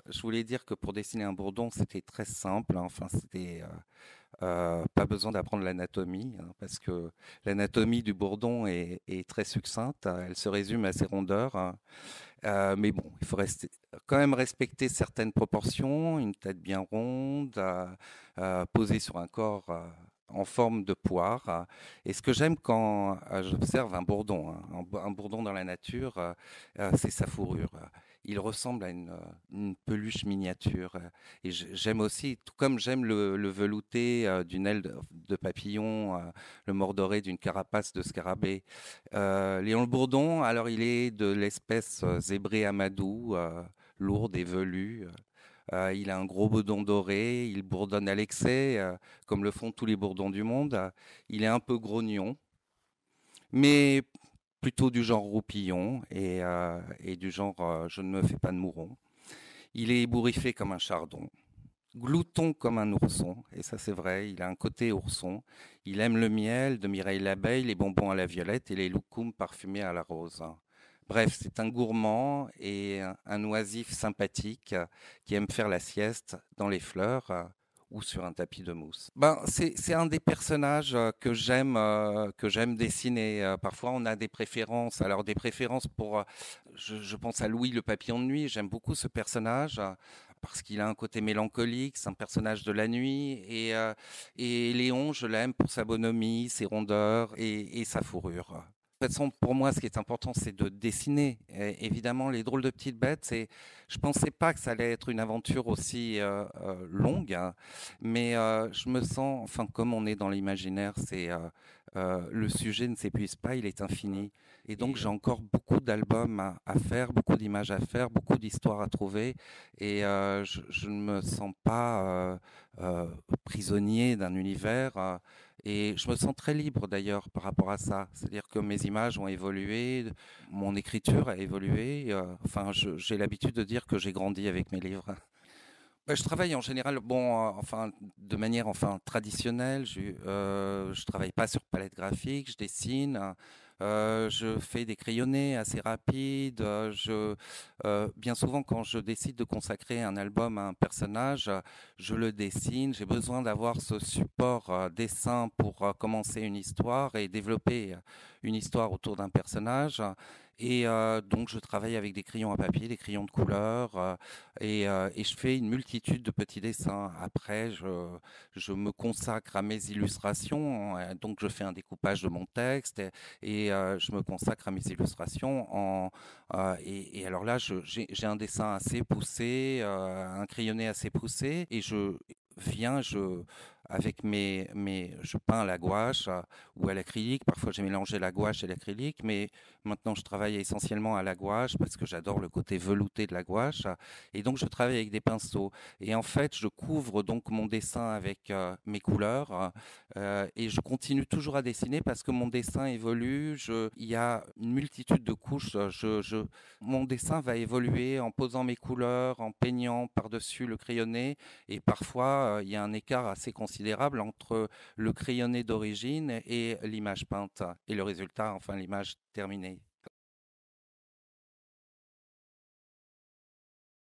je voulais dire que pour dessiner un bourdon, c'était très simple, hein. Enfin, c'était pas besoin d'apprendre l'anatomie, hein, parce que l'anatomie du bourdon est très succincte. Elle se résume à ses rondeurs, hein. Mais bon, il faut quand même respecter certaines proportions, une tête bien ronde, posée sur un corps en forme de poire. Et ce que j'aime quand j'observe un bourdon, hein, un bourdon dans la nature, c'est sa fourrure. Il ressemble à une peluche miniature. Et j'aime aussi, tout comme j'aime le velouté d'une aile de papillon, le mordoré d'une carapace de scarabée. Léon le Bourdon, alors il est de l'espèce zébré amadou, lourde et velue. Il a un gros bedon doré, il bourdonne à l'excès, comme le font tous les bourdons du monde. Il est un peu grognon, mais plutôt du genre roupillon et du genre je ne me fais pas de mouron. Il est ébouriffé comme un chardon, glouton comme un ourson, et ça c'est vrai, il a un côté ourson. Il aime le miel de Mireille l'abeille, les bonbons à la violette et les loukoums parfumés à la rose. Bref, c'est un gourmand et un oisif sympathique qui aime faire la sieste dans les fleurs ou sur un tapis de mousse. C'est un des personnages que j'aime dessiner. Parfois, on a des préférences. Alors, des préférences pour, je pense à Louis le papillon de nuit. J'aime beaucoup ce personnage. Parce qu'il a un côté mélancolique, c'est un personnage de la nuit, et Léon, je l'aime pour sa bonhomie, ses rondeurs et sa fourrure. De toute façon, pour moi, ce qui est important, c'est de dessiner. Et évidemment, les drôles de petites bêtes, je pensais pas que ça allait être une aventure aussi longue, hein, mais je me sens, enfin, comme on est dans l'imaginaire, le sujet ne s'épuise pas, il est infini. Et donc, j'ai encore beaucoup d'albums à faire, beaucoup d'images à faire, beaucoup d'histoires à trouver, et je ne me sens pas prisonnier d'un univers. Et je me sens très libre d'ailleurs par rapport à ça. C'est-à-dire que mes images ont évolué, mon écriture a évolué. Enfin, j'ai l'habitude de dire que j'ai grandi avec mes livres. Je travaille en général, bon, enfin, de manière enfin traditionnelle. Je travaille pas sur palette graphique, je dessine. Je fais des crayonnés assez rapides. Bien souvent, quand je décide de consacrer un album à un personnage, je le dessine. J'ai besoin d'avoir ce support dessin pour commencer une histoire et développer une histoire autour d'un personnage. Et donc, je travaille avec des crayons à papier, des crayons de couleur, et je fais une multitude de petits dessins. Après, je me consacre à mes illustrations, donc je fais un découpage de mon texte et je me consacre à mes illustrations. Et alors là, j'ai un dessin assez poussé, un crayonné assez poussé, et viens, je peins à la gouache ou à l'acrylique. Parfois, j'ai mélangé la gouache et l'acrylique, mais maintenant, je travaille essentiellement à la gouache parce que j'adore le côté velouté de la gouache. Et donc, je travaille avec des pinceaux. Et en fait, je couvre donc mon dessin avec mes couleurs et je continue toujours à dessiner parce que mon dessin évolue. Il y a une multitude de couches. Mon dessin va évoluer en posant mes couleurs, en peignant par-dessus le crayonné. Et parfois, il y a un écart assez considérable entre le crayonné d'origine et l'image peinte et le résultat, enfin l'image terminée.